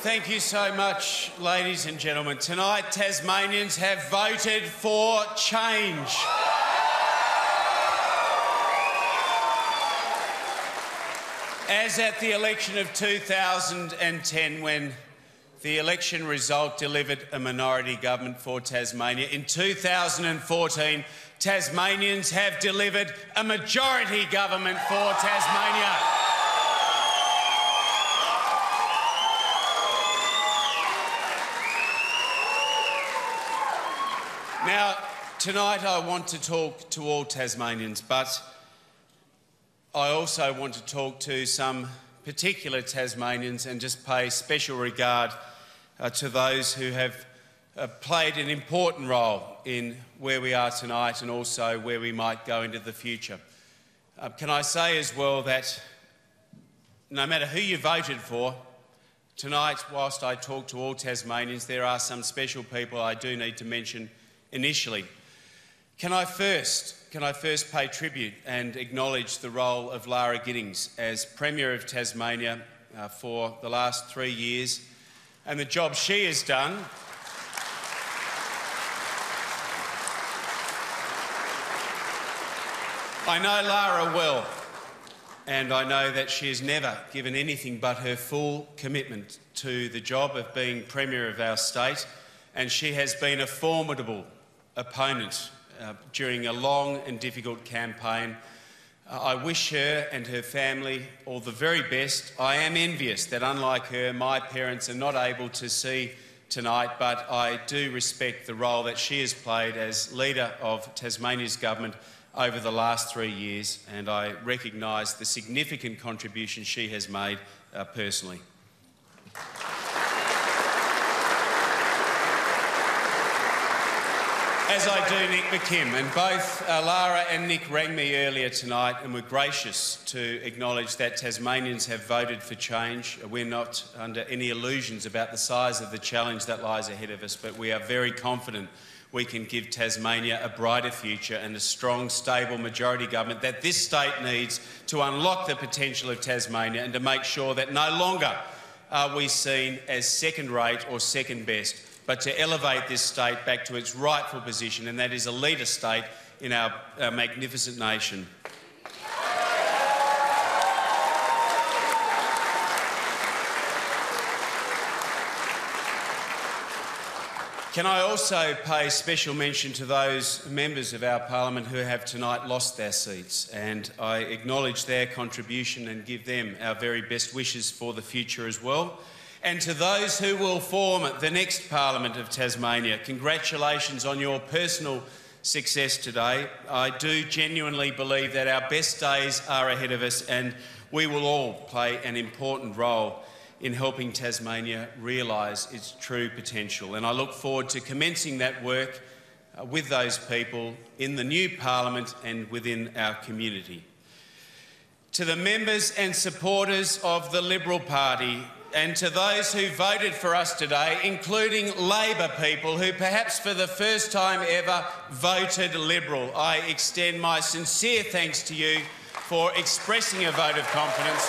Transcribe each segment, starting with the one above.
Thank you so much, ladies and gentlemen. Tonight, Tasmanians have voted for change. As at the election of 2010, when the election result delivered a minority government for Tasmania, in 2014, Tasmanians have delivered a majority government for Tasmania. Now, tonight I want to talk to all Tasmanians, but I also want to talk to some particular Tasmanians and just pay special regard to those who have played an important role in where we are tonight and also where we might go into the future. Can I say as well that no matter who you voted for, tonight, whilst I talk to all Tasmanians, there are some special people I do need to mention initially. Can I first pay tribute and acknowledge the role of Lara Giddings as Premier of Tasmania for the last 3 years and the job she has done I know Lara well, and I know that she has never given anything but her full commitment to the job of being Premier of our state, and she has been a formidable opponent during a long and difficult campaign. I wish her and her family all the very best. I am envious that, unlike her, my parents are not able to see tonight, but I do respect the role that she has played as leader of Tasmania's government over the last 3 years, and I recognise the significant contribution she has made personally. As I do Nick McKim, and both Lara and Nick rang me earlier tonight and were gracious to acknowledge that Tasmanians have voted for change. We're not under any illusions about the size of the challenge that lies ahead of us, but we are very confident we can give Tasmania a brighter future and a strong, stable majority government that this state needs to unlock the potential of Tasmania and to make sure that no longer are we seen as second-rate or second-best, but to elevate this state back to its rightful position, and that is a leader state in our magnificent nation. Can I also pay special mention to those members of our parliament who have tonight lost their seats, and I acknowledge their contribution and give them our very best wishes for the future as well. And to those who will form the next Parliament of Tasmania, congratulations on your personal success today. I do genuinely believe that our best days are ahead of us, and we will all play an important role in helping Tasmania realise its true potential. And I look forward to commencing that work with those people in the new Parliament and within our community. To the members and supporters of the Liberal Party, and to those who voted for us today, including Labor people who perhaps for the first time ever voted Liberal, I extend my sincere thanks to you for expressing a vote of confidence.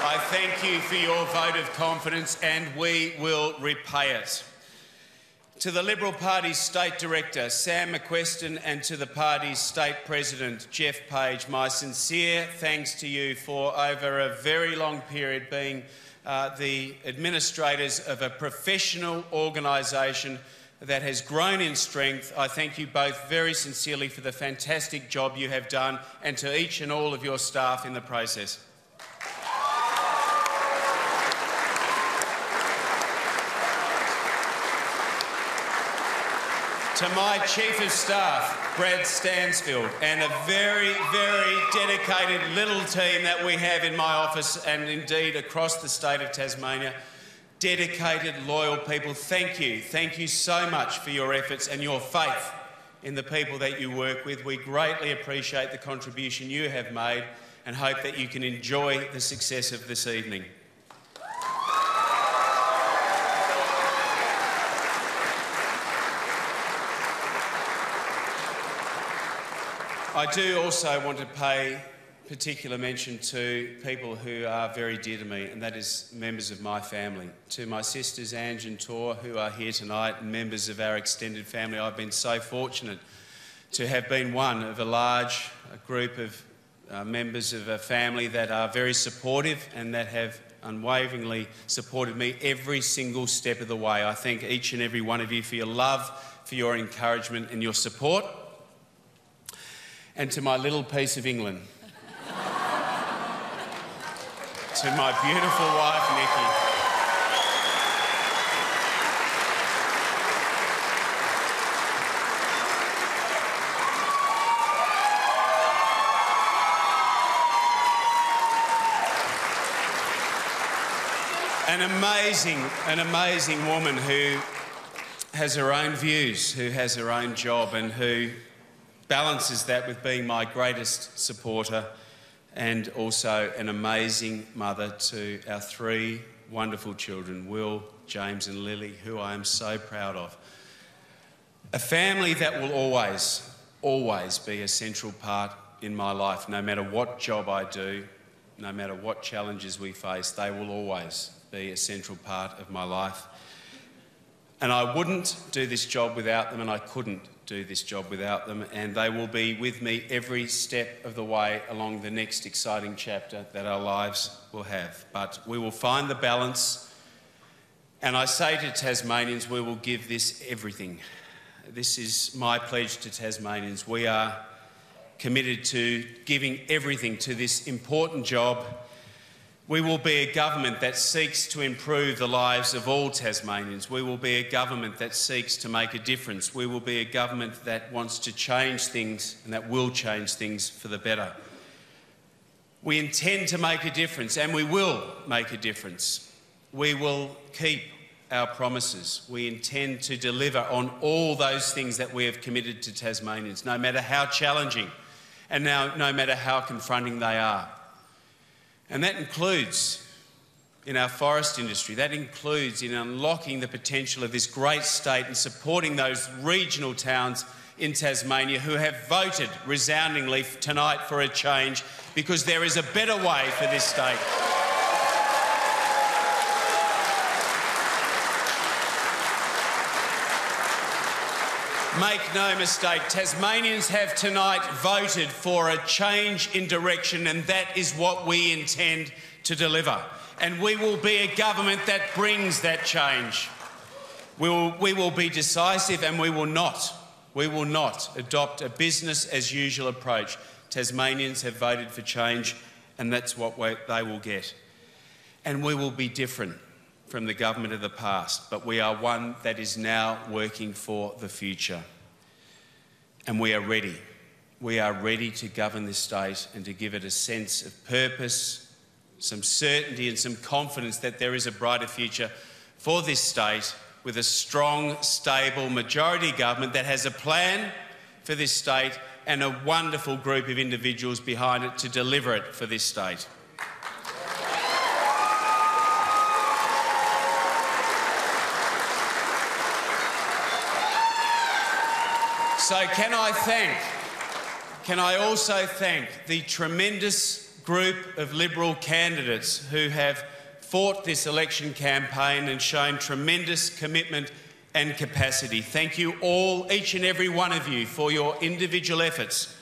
I thank you for your vote of confidence, and we will repay it. To the Liberal Party's State Director, Sam McQuestion, and to the party's State President, Jeff Page, my sincere thanks to you for, over a very long period, being the administrators of a professional organisation that has grown in strength. I thank you both very sincerely for the fantastic job you have done, and to each and all of your staff in the process. To my Chief of Staff, Brad Stansfield, and a very, very dedicated little team that we have in my office and indeed across the state of Tasmania, dedicated, loyal people, thank you. Thank you so much for your efforts and your faith in the people that you work with. We greatly appreciate the contribution you have made and hope that you can enjoy the success of this evening. I do also want to pay particular mention to people who are very dear to me, and that is members of my family. To my sisters Ange and Tor, who are here tonight, and members of our extended family. I've been so fortunate to have been one of a large group of members of a family that are very supportive and that have unwaveringly supported me every single step of the way. I thank each and every one of you for your love, for your encouragement and your support. And to my little piece of England, to my beautiful wife, Nikki. An amazing woman who has her own views, who has her own job and who balances that with being my greatest supporter, and also an amazing mother to our three wonderful children, Will, James and Lily, who I am so proud of. A family that will always be a central part in my life. No matter what job I do, no matter what challenges we face, they will always be a central part of my life. And I wouldn't do this job without them, and I couldn't do this job without them, and they will be with me every step of the way along the next exciting chapter that our lives will have. But we will find the balance, and I say to Tasmanians, we will give this everything. This is my pledge to Tasmanians. We are committed to giving everything to this important job. We will be a government that seeks to improve the lives of all Tasmanians. We will be a government that seeks to make a difference. We will be a government that wants to change things and that will change things for the better. We intend to make a difference, and we will make a difference. We will keep our promises. We intend to deliver on all those things that we have committed to Tasmanians, no matter how challenging and no matter how confronting they are. And that includes in our forest industry, that includes in unlocking the potential of this great state and supporting those regional towns in Tasmania who have voted resoundingly tonight for a change, because there is a better way for this state. Make no mistake, Tasmanians have tonight voted for a change in direction, and that is what we intend to deliver. And we will be a government that brings that change. We will be decisive, and we will not adopt a business as usual approach. Tasmanians have voted for change, and that's what they will get. And we will be different from the government of the past, but we are one that is now working for the future. And we are ready. We are ready to govern this state and to give it a sense of purpose, some certainty and some confidence that there is a brighter future for this state, with a strong, stable majority government that has a plan for this state and a wonderful group of individuals behind it to deliver it for this state. So can I also thank the tremendous group of Liberal candidates who have fought this election campaign and shown tremendous commitment and capacity. Thank you all, each and every one of you, for your individual efforts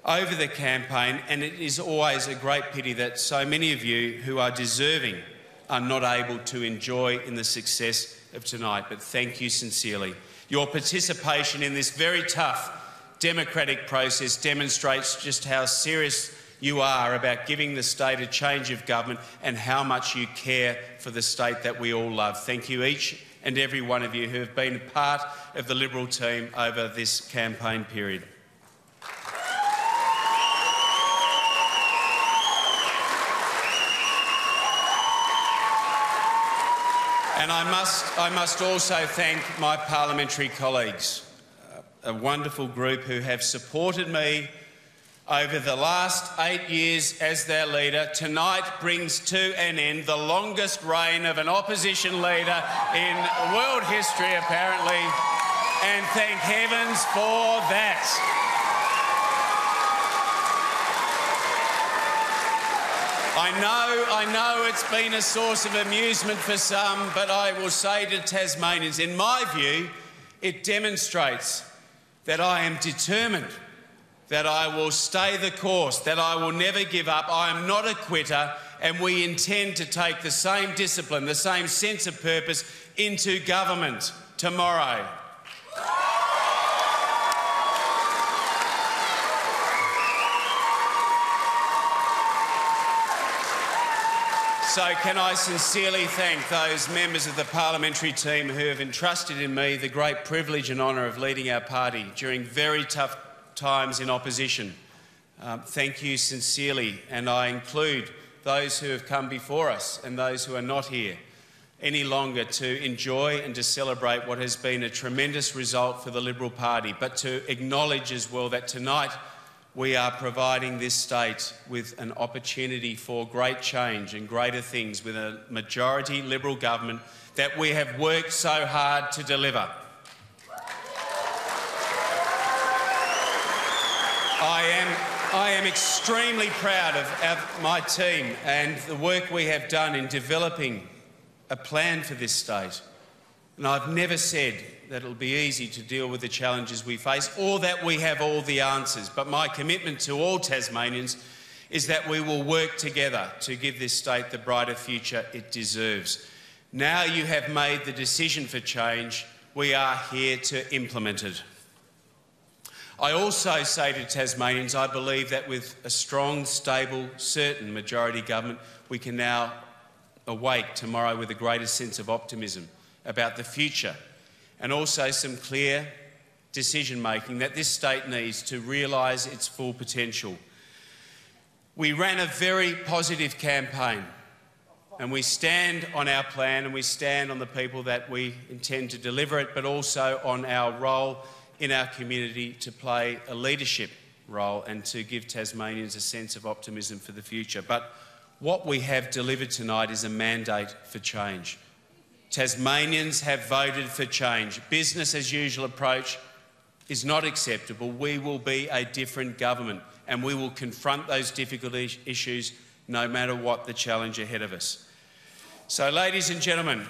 over the campaign, and it is always a great pity that so many of you who are deserving are not able to enjoy in the success of tonight. But thank you sincerely. Your participation in this very tough democratic process demonstrates just how serious you are about giving the state a change of government and how much you care for the state that we all love. Thank you, each and every one of you who have been a part of the Liberal team over this campaign period. And I must also thank my parliamentary colleagues, a wonderful group who have supported me over the last 8 years as their leader. Tonight brings to an end the longest reign of an opposition leader in world history, apparently, and thank heavens for that. I know it's been a source of amusement for some, but I will say to Tasmanians, in my view, it demonstrates that I am determined, that I will stay the course, that I will never give up. I am not a quitter, and we intend to take the same discipline, the same sense of purpose into government tomorrow. So can I sincerely thank those members of the parliamentary team who have entrusted in me the great privilege and honour of leading our party during very tough times in opposition. Thank you sincerely, and I include those who have come before us and those who are not here any longer to enjoy and to celebrate what has been a tremendous result for the Liberal Party, but to acknowledge as well that tonight we are providing this state with an opportunity for great change and greater things with a majority Liberal government that we have worked so hard to deliver. I am extremely proud of my team and the work we have done in developing a plan for this state. And I've never said that it'll be easy to deal with the challenges we face or that we have all the answers. But my commitment to all Tasmanians is that we will work together to give this state the brighter future it deserves. Now you have made the decision for change, we are here to implement it. I also say to Tasmanians, I believe that with a strong, stable, certain majority government, we can now awake tomorrow with a greater sense of optimism about the future and also some clear decision-making that this state needs to realise its full potential. We ran a very positive campaign and we stand on our plan and we stand on the people that we intend to deliver it, but also on our role in our community to play a leadership role and to give Tasmanians a sense of optimism for the future. But what we have delivered tonight is a mandate for change. Tasmanians have voted for change. Business as usual approach is not acceptable. We will be a different government and we will confront those difficult issues no matter what the challenge ahead of us. So, ladies and gentlemen,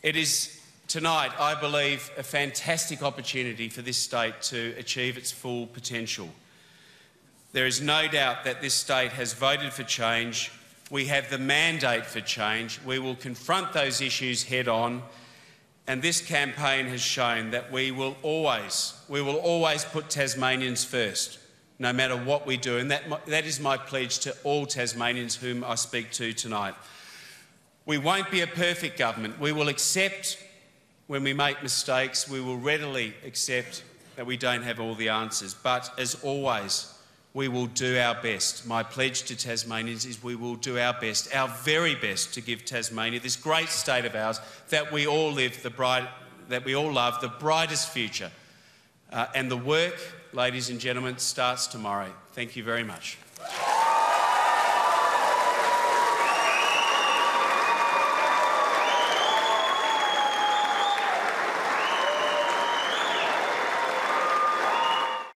it is tonight, I believe, a fantastic opportunity for this state to achieve its full potential. There is no doubt that this state has voted for change. We have the mandate for change. We will confront those issues head on, and this campaign has shown that we will always put Tasmanians first, no matter what we do, and that is my pledge to all Tasmanians whom I speak to tonight. We won't be a perfect government. We will accept when we make mistakes. We will readily accept that we don't have all the answers, but as always, we will do our best. My pledge to Tasmanians is we will do our best, our very best, to give Tasmania, this great state of ours, that we all love, the brightest future. And the work, ladies and gentlemen, starts tomorrow. Thank you very much.